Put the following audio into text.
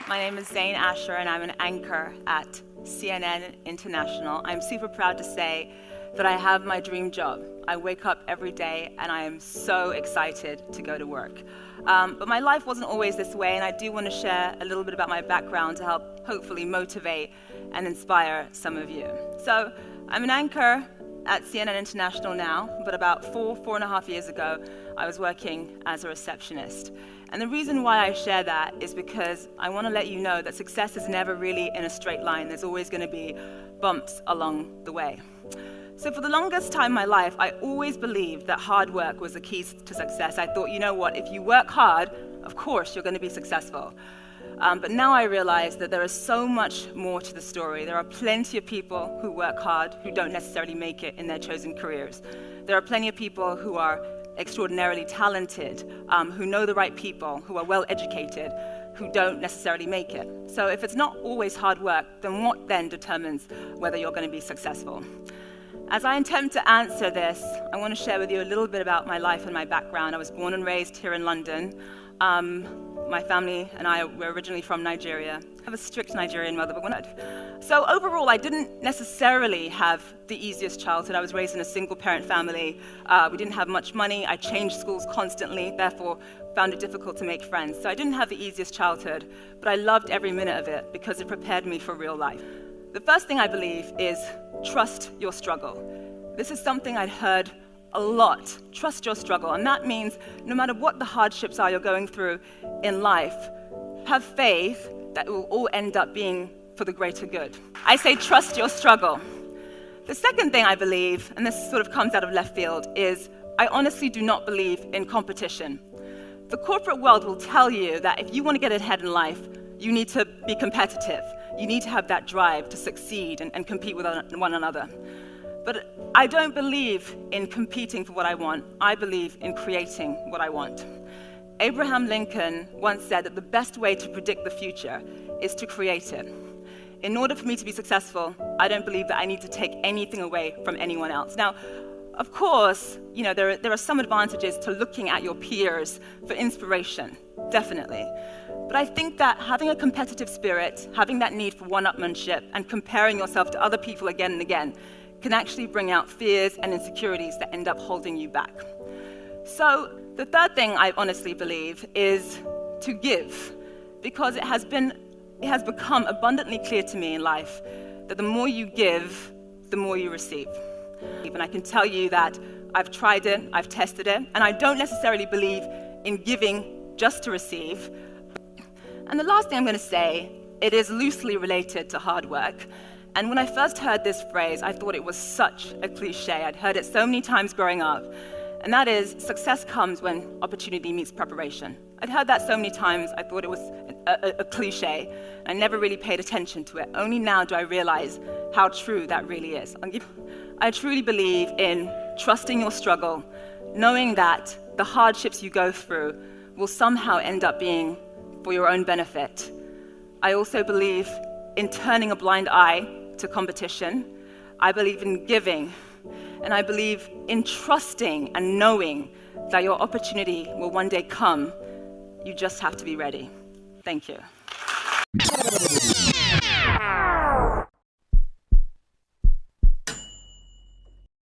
My name is Zain Asher, and I'm an anchor at CNN International. I'm super proud to say that I have my dream job. I wake up every day, and I am so excited to go to work. But my life wasn't always this way, and I do want to share a little bit about my background to help hopefully motivate and inspire some of you. So I'm an anchor at CNN International now, but about 4.5 years ago, I was working as a receptionist. And the reason why I share that is because I want to let you know that success is never really in a straight line. There's always going to be bumps along the way. So for the longest time in my life, I always believed that hard work was the key to success. I thought, you know what, if you work hard, of course you're going to be successful. But now I realize that there is so much more to the story. There are plenty of people who work hard who don't necessarily make it in their chosen careers. There are plenty of people who are extraordinarily talented, who know the right people, who are well educated, who don't necessarily make it. So if it's not always hard work, then what then determines whether you're going to be successful? As I attempt to answer this, I want to share with you a little bit about my life and my background. I was born and raised here in London. My family and I were originally from Nigeria. I have a strict Nigerian mother, but so overall, I didn't necessarily have the easiest childhood. I was raised in a single-parent family. We didn't have much money. I changed schools constantly, therefore found it difficult to make friends. So I didn't have the easiest childhood, but I loved every minute of it because it prepared me for real life. The first thing I believe is trust your struggle. This is something I'd heard a lot. Trust your struggle. And that means no matter what the hardships are you're going through in life, have faith that it will all end up being for the greater good. I say trust your struggle. The second thing I believe, and this sort of comes out of left field, is I honestly do not believe in competition. The corporate world will tell you that if you want to get ahead in life, you need to be competitive. You need to have that drive to succeed and compete with one another. But I don't believe in competing for what I want. I believe in creating what I want. Abraham Lincoln once said that the best way to predict the future is to create it. In order for me to be successful, I don't believe that I need to take anything away from anyone else. Now, of course, you know, there are some advantages to looking at your peers for inspiration, definitely. But I think that having a competitive spirit, having that need for one-upmanship, and comparing yourself to other people again and again can actually bring out fears and insecurities that end up holding you back. So the third thing I honestly believe is to give, because it has become abundantly clear to me in life that the more you give, the more you receive. And I can tell you that I've tried it, I've tested it, and I don't necessarily believe in giving just to receive. And the last thing I'm going to say, it is loosely related to hard work. And when I first heard this phrase, I thought it was such a cliche. I'd heard it so many times growing up. And that is, success comes when opportunity meets preparation. I'd heard that so many times, I thought it was a cliche. I never really paid attention to it. Only now do I realize how true that really is. I truly believe in trusting your struggle, knowing that the hardships you go through will somehow end up being for your own benefit. I also believe in turning a blind eye to competition. I believe in giving, and I believe in trusting and knowing that your opportunity will one day come. You just have to be ready. Thank you.